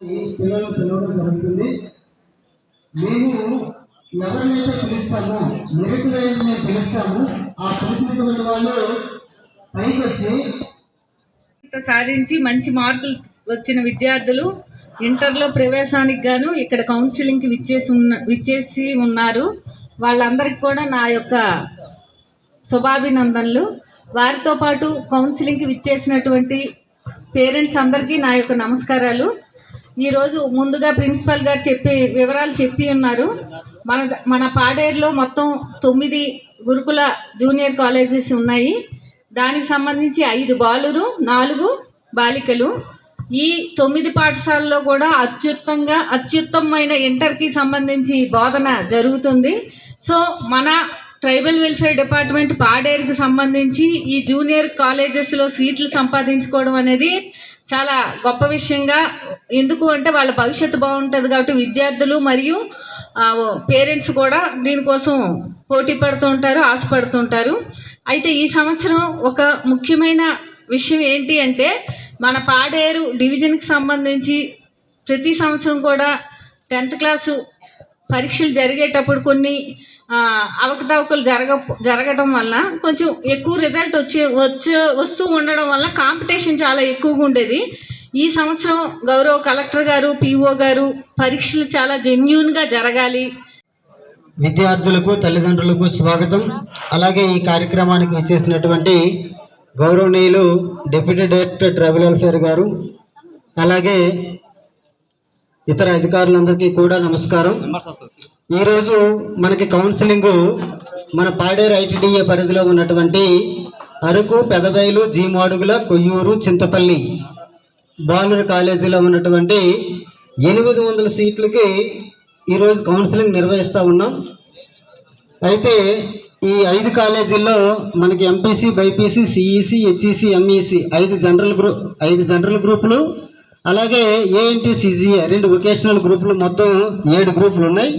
పిల్లలు పిలవడం జరుగుతుంది. మేము ఎవరినైతే పిలుస్తామో మెరిట్ వైజ్ మేము పిలుస్తాము. ఆ పిలిచినటువంటి వాళ్ళు పైకి వచ్చి సాధించి మంచి మార్కులు వచ్చిన విద్యార్థులు ఇంటర్లో ప్రవేశానికి గాను ఇక్కడ కౌన్సిలింగ్కి విచ్చేసి ఉన్నారు. వాళ్ళందరికీ కూడా నా యొక్క శుభాభినందనలు. వారితో పాటు కౌన్సిలింగ్కి విచ్చేసినటువంటి పేరెంట్స్ అందరికీ నా యొక్క నమస్కారాలు. ఈరోజు ముందుగా ప్రిన్సిపల్ గారు వివరాలు చెప్పి ఉన్నారు. మన పాడేరులో మొత్తం 9 గురుకుల జూనియర్ కాలేజెస్ ఉన్నాయి. దానికి సంబంధించి 5 బాలురు 4 బాలికలు. ఈ 9 పాఠశాలలో కూడా అత్యుత్తమమైన ఇంటర్కి సంబంధించి బోధన జరుగుతుంది. సో మన ట్రైబల్ వెల్ఫేర్ డిపార్ట్మెంట్ పాడేరుకి సంబంధించి ఈ జూనియర్ కాలేజెస్లో సీట్లు సంపాదించుకోవడం అనేది చాలా గొప్ప విషయంగా, ఎందుకు అంటే వాళ్ళ భవిష్యత్తు బాగుంటుంది కాబట్టి విద్యార్థులు మరియు పేరెంట్స్ కూడా దీనికోసం పోటీ పడుతూ ఉంటారు, ఆశపడుతూ ఉంటారు. అయితే ఈ సంవత్సరం ఒక ముఖ్యమైన విషయం ఏంటి అంటే మన పాడేరు డివిజన్కి సంబంధించి ప్రతి సంవత్సరం కూడా 10th క్లాసు పరీక్షలు జరిగేటప్పుడు కొన్ని అవకతవకలు జరగడం వల్ల కొంచెం ఎక్కువ రిజల్ట్ వస్తూ ఉండడం వల్ల కాంపిటీషన్ చాలా ఎక్కువగా ఉండేది. ఈ సంవత్సరం గౌరవ కలెక్టర్ గారు, పిఓ గారు పరీక్షలు చాలా జెన్యూన్గా జరగాలి. విద్యార్థులకు తల్లిదండ్రులకు స్వాగతం. అలాగే ఈ కార్యక్రమానికి వచ్చేసినటువంటి గౌరవనీయులు డిప్యూటీ డైరెక్టర్ ట్రైబల్ వెల్ఫేర్ గారు, అలాగే ఇతర అధికారులందరికీ కూడా నమస్కారం. ఈరోజు మనకి కౌన్సిలింగ్ మన పాడేరు ఐటీడీఏ పరిధిలో ఉన్నటువంటి అరకు, పెదబైలు, జీమాడుగుల, కొయ్యూరు, చింతపల్లి బాలుర కాలేజీలో ఉన్నటువంటి 800 సీట్లకి ఈరోజు కౌన్సిలింగ్ నిర్వహిస్తూ ఉన్నాం. అయితే ఈ 5 కాలేజీల్లో మనకి MPC, BiPC, CEC, HEC, MEC 5 general గ్రూపులు, అలాగే ఏఎన్టీ, సిజిఏ 2 వొకేషనల్ గ్రూపులు, మొత్తం 7 గ్రూపులు ఉన్నాయి.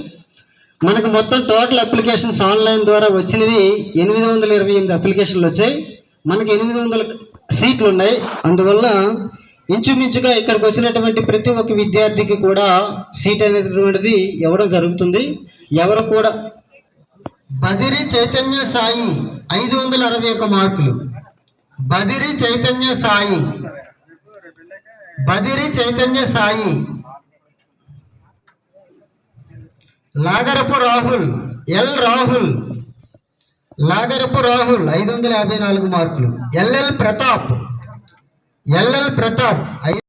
మనకు మొత్తం టోటల్ అప్లికేషన్స్ ఆన్లైన్ ద్వారా వచ్చినవి 828 అప్లికేషన్లు వచ్చాయి. మనకి 800 సీట్లు ఉన్నాయి. అందువల్ల ఇంచుమించుగా ఇక్కడికి వచ్చినటువంటి ప్రతి ఒక్క విద్యార్థికి కూడా సీట్ అనేటువంటిది ఇవ్వడం జరుగుతుంది. ఎవరు కూడా బదిరి చైతన్య సాయి 561 మార్కులు, బదిరి చైతన్య సాయి లాగరపు రాహుల్ 554 మార్కులు, ఎల్ఎల్ ప్రతాప్